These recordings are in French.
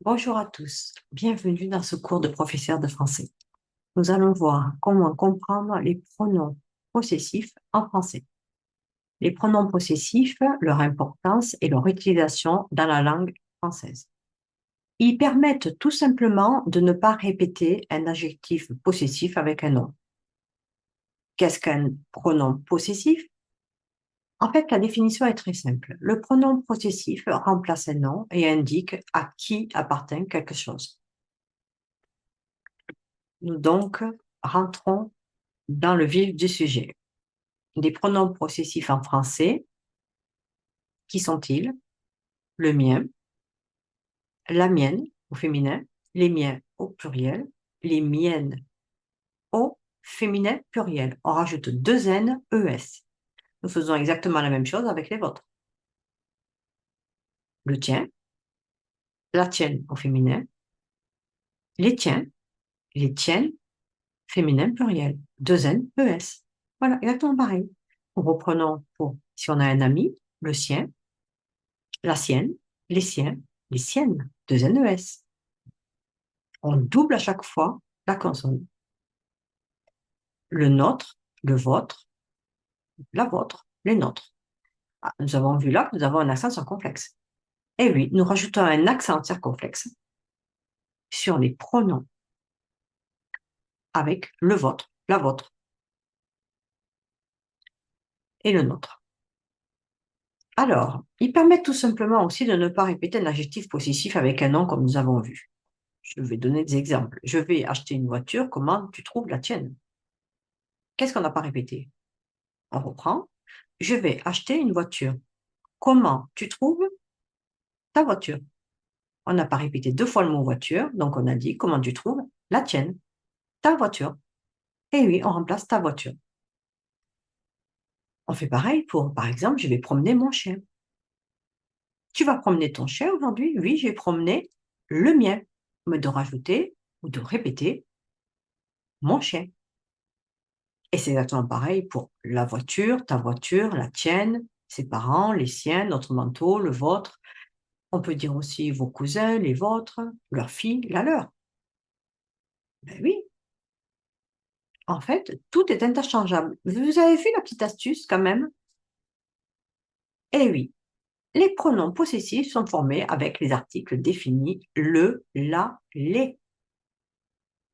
Bonjour à tous, bienvenue dans ce cours de professeur de français. Nous allons voir comment comprendre les pronoms possessifs en français. Les pronoms possessifs, leur importance et leur utilisation dans la langue française. Ils permettent tout simplement de ne pas répéter un adjectif possessif avec un nom. Qu'est-ce qu'un pronom possessif? En fait, la définition est très simple. Le pronom possessif remplace un nom et indique à qui appartient quelque chose. Nous donc rentrons dans le vif du sujet. Des pronoms possessifs en français, qui sont-ils? Le mien, la mienne au féminin, les miens au pluriel, les miennes au féminin pluriel. On rajoute deux N, ES. Nous faisons exactement la même chose avec les vôtres. Le tien, la tienne au féminin, les tiens, les tiennes, féminin pluriel. Deux N, ES. Voilà, exactement pareil. Nous reprenons pour, si on a un ami, le sien, la sienne, les siens, les siennes, deux NES. On double à chaque fois la consonne. Le nôtre, le vôtre, la vôtre, les nôtres. Ah, nous avons vu là que nous avons un accent circonflexe. Et oui, nous rajoutons un accent circonflexe sur les pronoms avec le vôtre, la vôtre et le nôtre. Alors, ils permettent tout simplement aussi de ne pas répéter un adjectif possessif avec un nom comme nous avons vu. Je vais donner des exemples. Je vais acheter une voiture, comment tu trouves la tienne? Qu'est-ce qu'on n'a pas répété? On reprend. Je vais acheter une voiture. Comment tu trouves ta voiture? On n'a pas répété deux fois le mot voiture, donc on a dit comment tu trouves la tienne, ta voiture. Et oui, on remplace ta voiture. On fait pareil pour, par exemple, je vais promener mon chien. Tu vas promener ton chien aujourd'hui? Oui, j'ai promené le mien. Mais de rajouter ou de répéter mon chien. Et c'est exactement pareil pour la voiture, ta voiture, la tienne, ses parents, les siens, notre manteau, le vôtre. On peut dire aussi vos cousins, les vôtres, leurs filles, la leur. Ben oui, en fait, tout est interchangeable. Vous avez vu la petite astuce quand même? Eh oui, les pronoms possessifs sont formés avec les articles définis le, la, les.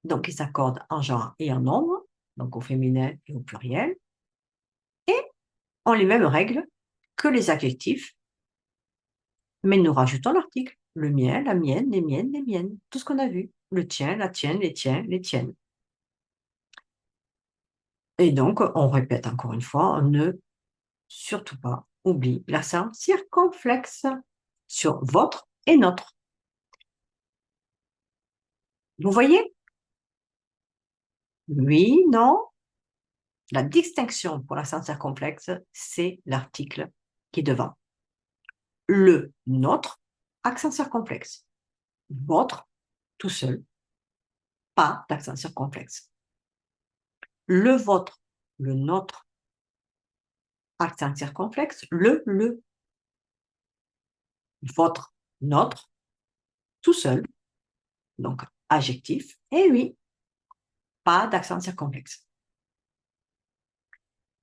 Donc, ils s'accordent en genre et en nombre, donc au féminin et au pluriel, et ont les mêmes règles que les adjectifs, mais nous rajoutons l'article. Le mien, la mienne, les miennes, les miennes. Tout ce qu'on a vu. Le tien, la tienne, les tiens, les tiennes. Et donc, on répète encore une fois, on ne surtout pas oublie l'accent circonflexe sur votre et notre. Vous voyez? Oui, non. La distinction pour l'accent circonflexe, c'est l'article qui est devant. Le, notre, accent circonflexe. Votre, tout seul, pas d'accent circonflexe. Le vôtre, le nôtre, accent circonflexe. Le, votre, notre, tout seul, donc adjectif. Et oui, pas d'accent circonflexe.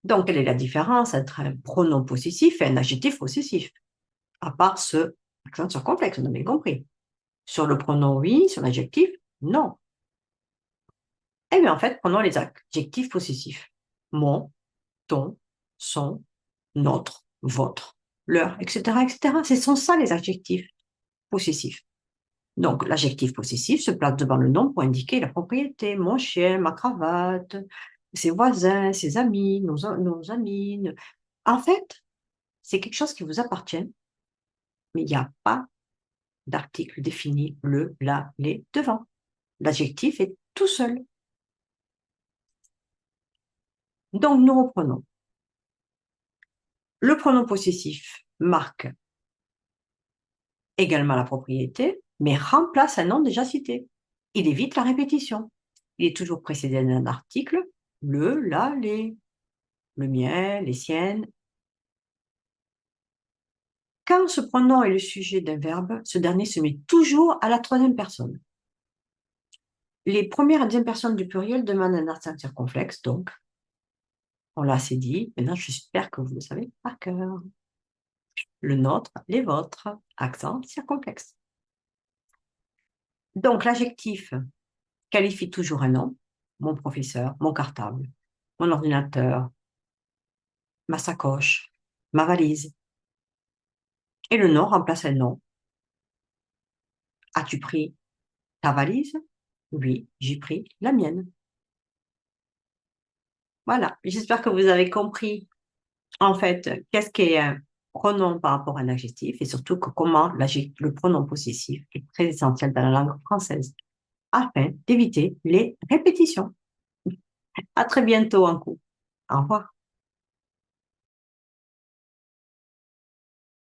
Donc, quelle est la différence entre un pronom possessif et un adjectif possessif? À part ce accent circonflexe, on a bien compris. Sur le pronom, oui. Sur l'adjectif, non. Eh bien, en fait, prenons les adjectifs possessifs. Mon, ton, son, notre, votre, leur, etc., etc. Ce sont ça les adjectifs possessifs. Donc, l'adjectif possessif se place devant le nom pour indiquer la propriété. Mon chien, ma cravate, ses voisins, ses amis, nos amis. En fait, c'est quelque chose qui vous appartient, mais il n'y a pas d'article défini le, la, les devant. L'adjectif est tout seul. Donc, nous reprenons. Le pronom possessif marque également la propriété, mais remplace un nom déjà cité. Il évite la répétition. Il est toujours précédé d'un article, le, la, les, le mien, les siennes. Quand ce pronom est le sujet d'un verbe, ce dernier se met toujours à la troisième personne. Les premières et deuxième personnes du pluriel demandent un accent circonflexe, donc on l'a assez dit. Maintenant, j'espère que vous le savez par cœur. Le nôtre, les vôtres, accent circonflexe. Donc, l'adjectif qualifie toujours un nom. Mon professeur, mon cartable, mon ordinateur, ma sacoche, ma valise. Et le nom remplace un nom. As-tu pris ta valise? Oui, j'ai pris la mienne. Voilà, j'espère que vous avez compris en fait qu'est-ce qu'est un pronom par rapport à un adjectif et surtout que comment le pronom possessif est très essentiel dans la langue française afin d'éviter les répétitions. À très bientôt en cours. Au revoir.